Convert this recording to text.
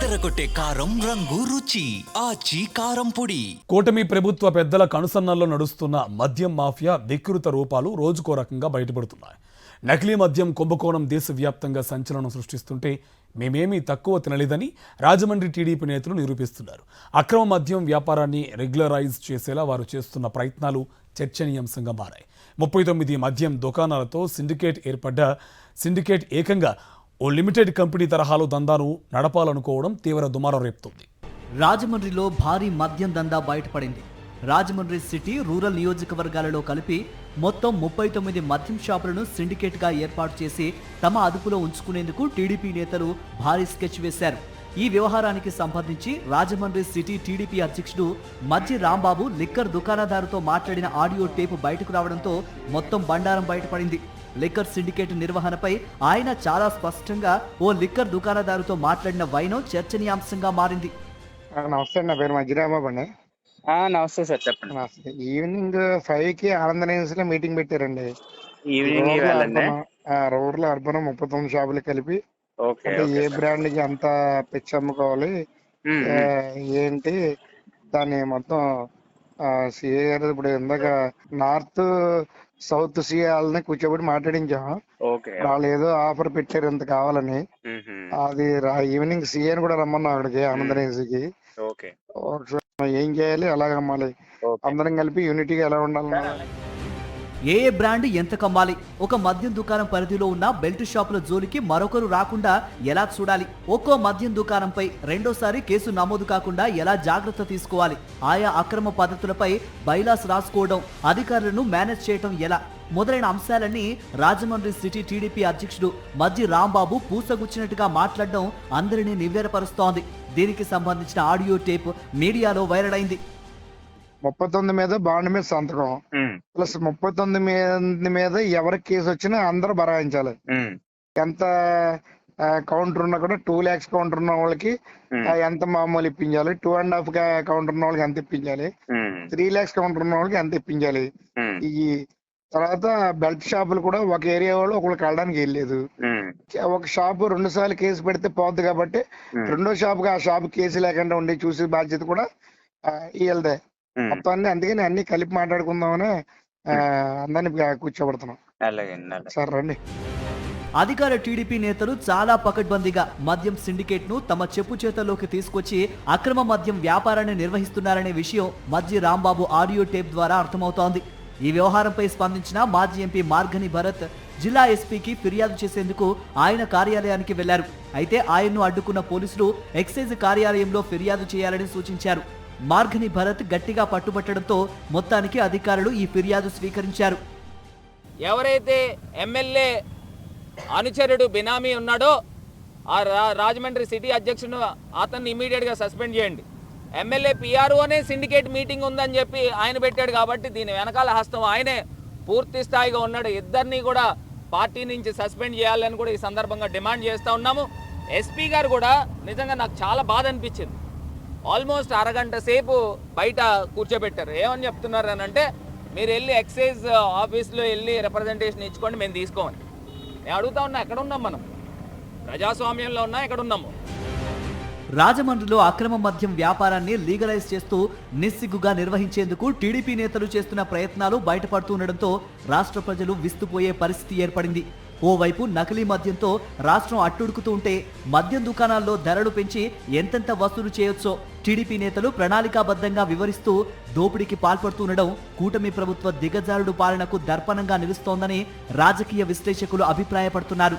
అదరగొట్టే కారం రంగు రుచి ఆచి కారం పొడి. కూటమి ప్రభుత్వ పెద్దల కనుసన్నల్లో నడుస్తున్న మద్యం మాఫియా వికృత రూపాలు రోజుకో రకంగా బయటపడుతున్నాయి. నకిలీ మద్యం కుంభకోణం దేశవ్యాప్తంగా సంచలనం సృష్టిస్తుంటే మేమేమీ తక్కువ తినలేదని రాజమండ్రి టీడీపీ నేతలు నిరూపిస్తున్నారు. అక్రమ మద్యం వ్యాపారాన్ని రెగ్యులరైజ్ చేసేలా వారు చేస్తున్న ప్రయత్నాలు చర్చనీయాంశంగా మారాయి. 39 మద్యం దుకాణాలతో సిండికేట్ ఏకంగా ఓ లిమిటెడ్ కంపెనీ తరహాలో దందాను నడపాలనుకోవడం తీవ్ర దుమారం రేపుతోంది. రాజమండ్రిలో భారీ మద్యం దందా బయటపడింది. రాజమండ్రి సిటీ రూరల్ నియోజకవర్గాలలో కలిపి మొత్తం 39 మద్యం షాపులను సిండికేట్గా ఏర్పాటు చేసి తమ అదుపులో ఉంచుకునేందుకు టీడీపీ నేతలు భారీ స్కెచ్ వేశారు. ఈ వ్యవహారానికి సంబంధించి రాజమండ్రి సిటీ టీడీపీ అధ్యక్షుడు మజ్జి రాంబాబు లిక్కర్ దుకాణదారుతో మాట్లాడిన ఆడియో టేపు బయటకు రావడంతో మొత్తం బండారం బయటపడింది. లిక్కర్ సిండికేట్ నిర్వహణపై ఆయన చాలా స్పష్టంగా ఓ లిక్కర్ దుకాణదారుతో మాట్లాడిన వైనం చర్చనీయాంశంగా మారింది. నమస్తే, నా పేరు మజ్జిరాబాబు అండి. నమస్తే సార్, చెప్పండి. నమస్తే. ఈవినింగ్ 5 కి ఆనంద నైన్స్ లో మీటింగ్ పెట్టారండి. ఈవినింగ్ రూరల్ అర్బన్ 39 షాపులు కలిపి ఓకే, అంటే ఏ బ్రాండ్ కి ఎంత పిచ్చి అమ్ముకోవాలి ఏంటి దాన్ని మొత్తం సిఏ గారు ఇప్పుడు ఇందాక నార్త్ సౌత్ సిఏని కూర్చోబెట్టి మాట్లాడించాం. ఓకే, వాళ్ళు ఏదో ఆఫర్ పెట్టారు ఇంత కావాలని. అది ఈవినింగ్ సిఏని కూడా రమ్మన్నాం అక్కడికి ఆనంద నైన్స్ కి. ఓకే, ఏం చేయాలి, ఎలాగ అమ్మాలి, అందరం కలిపి యూనిటీగా ఎలా ఉండాలి, ఏ బ్రాండ్ ఎంత కమ్మాలి, ఒక మద్యం దుకాణం పరిధిలో ఉన్న బెల్ట్ షాపుల జోలికి మరొకరు రాకుండా ఎలా చూడాలి, ఒక్కో మద్యం దుకాణంపై రెండోసారి కేసు నమోదు కాకుండా ఎలా జాగ్రత్త తీసుకోవాలి, ఆయా అక్రమ పద్ధతులపై బైలాస్ రాసుకోవడం, అధికారులను మేనేజ్ చేయడం ఎలా మొదలైన అంశాలన్నీ రాజమండ్రి సిటీ టీడీపీ అధ్యక్షుడు మజ్జి రాంబాబు పూసగుచ్చినట్టుగా మాట్లాడడం అందరినీ నివ్వెరపరుస్తోంది. దీనికి సంబంధించిన ఆడియో టేప్ మీడియాలో వైరల్ అయింది. 39 మీద బాండ్ మీద సంతకం ప్లస్ 39 మీద ఎవరికి కేసు వచ్చినా అందరూ బరాయించాలి. ఎంత కౌంటర్ ఉన్నా కూడా 2 lakhs కౌంటర్ ఉన్న వాళ్ళకి ఎంత మామూలు ఇప్పించాలి, 2.5 కౌంటర్ ఉన్న వాళ్ళకి ఎంత ఇప్పించాలి, 3 lakhs కౌంటర్ ఉన్న వాళ్ళకి ఎంత ఇప్పించాలి. ఈ తర్వాత బెల్ట్ షాపులు కూడా ఒక ఏరియా వాళ్ళు ఒకరికి వెళ్ళడానికి వెళ్ళలేదు. ఒక షాపు 2 సార్లు కేసు పెడితే పోద్ది కాబట్టి రెండో షాపుకి ఆ షాపు కేసు లేకుండా ఉండి చూసే బాధ్యత కూడా వీళ్ళదే మొత్తాన్ని. అందుకని అన్ని కలిపి మాట్లాడుకుందామని అందరినీ కూర్చోబెడుతున్నాం. సార్ రండి. అధికార టీడీపీ నేతలు చాలా పకడ్బందీగా మద్యం సిండికేట్ ను తమ చెప్పు చేతల్లోకి తీసుకొచ్చి అక్రమ మద్యం వ్యాపారాన్ని నిర్వహిస్తున్నారనే విషయం మజ్జి రాంబాబు ఆడియో టేప్ ద్వారా అర్థమవుతోంది. ఈ వ్యవహారంపై స్పందించిన మాజీ ఎంపీ మార్గని భరత్ జిల్లా ఎస్పీకి ఫిర్యాదు చేసేందుకు ఆయన కార్యాలయానికి వెళ్లారు. అయితే ఆయన్ను అడ్డుకున్న పోలీసులు ఎక్సైజ్ కార్యాలయంలో ఫిర్యాదు చేయాలని సూచించారు. మార్గని భరత్ గట్టిగా పట్టుబట్టడంతో మొత్తానికి అధికారులు ఈ ఫిర్యాదు స్వీకరించారు. ఎవరైతే ఎమ్మెల్యే అనుచరుడు బినామీ ఉన్నాడో ఆ రాజమండ్రి సిటీ అధ్యక్షుడు అతన్ని ఇమీడియట్గా సస్పెండ్ చేయండి. ఎమ్మెల్యే పిఆర్ఓనే సిండికేట్ మీటింగ్ ఉందని చెప్పి ఆయన పెట్టాడు కాబట్టి దీని వెనకాల హస్తం ఆయనే పూర్తి స్థాయిగా ఉన్నాడు. ఇద్దరిని కూడా పార్టీ నుంచి సస్పెండ్ చేయాలని కూడా ఈ సందర్భంగా డిమాండ్ చేస్తూ ఉన్నాము. ఎస్పీ గారు కూడా నిజంగా నాకు చాలా బాధ అనిపించింది. ఆల్మోస్ట్ అరగంట సేపు బయట కూర్చోబెట్టారు. ఏమని చెప్తున్నారు అని అంటే, మీరు వెళ్ళి ఎక్సైజ్ ఆఫీస్లో వెళ్ళి రిప్రజెంటేషన్ ఇచ్చుకోండి, మేము తీసుకోమని. నేను అడుగుతా ఉన్నా, ఎక్కడ ఉన్నాం మనం? ప్రజాస్వామ్యంలో ఉన్నా, ఎక్కడ ఉన్నాము? రాజమండ్రిలో అక్రమ మద్యం వ్యాపారాన్ని లీగలైజ్ చేస్తూ నిస్సిగ్గుగా నిర్వహించేందుకు టీడీపీ నేతలు చేస్తున్న ప్రయత్నాలు బయటపడుతుండటంతో రాష్ట్ర ప్రజలు విస్తుపోయే పరిస్థితి ఏర్పడింది. ఓవైపు నకిలీ మద్యంతో రాష్ట్రం అట్టుడుకుతూ ఉంటే మద్యం దుకాణాల్లో ధరలు పెంచి ఎంతెంత వసూలు చేయొచ్చో టీడీపీ నేతలు ప్రణాళికాబద్ధంగా వివరిస్తూ దోపిడీకి పాల్పడుతుండడం కూటమి ప్రభుత్వ దిగజారుడు పాలనకు దర్పణంగా నిలుస్తోందని రాజకీయ విశ్లేషకులు అభిప్రాయపడుతున్నారు.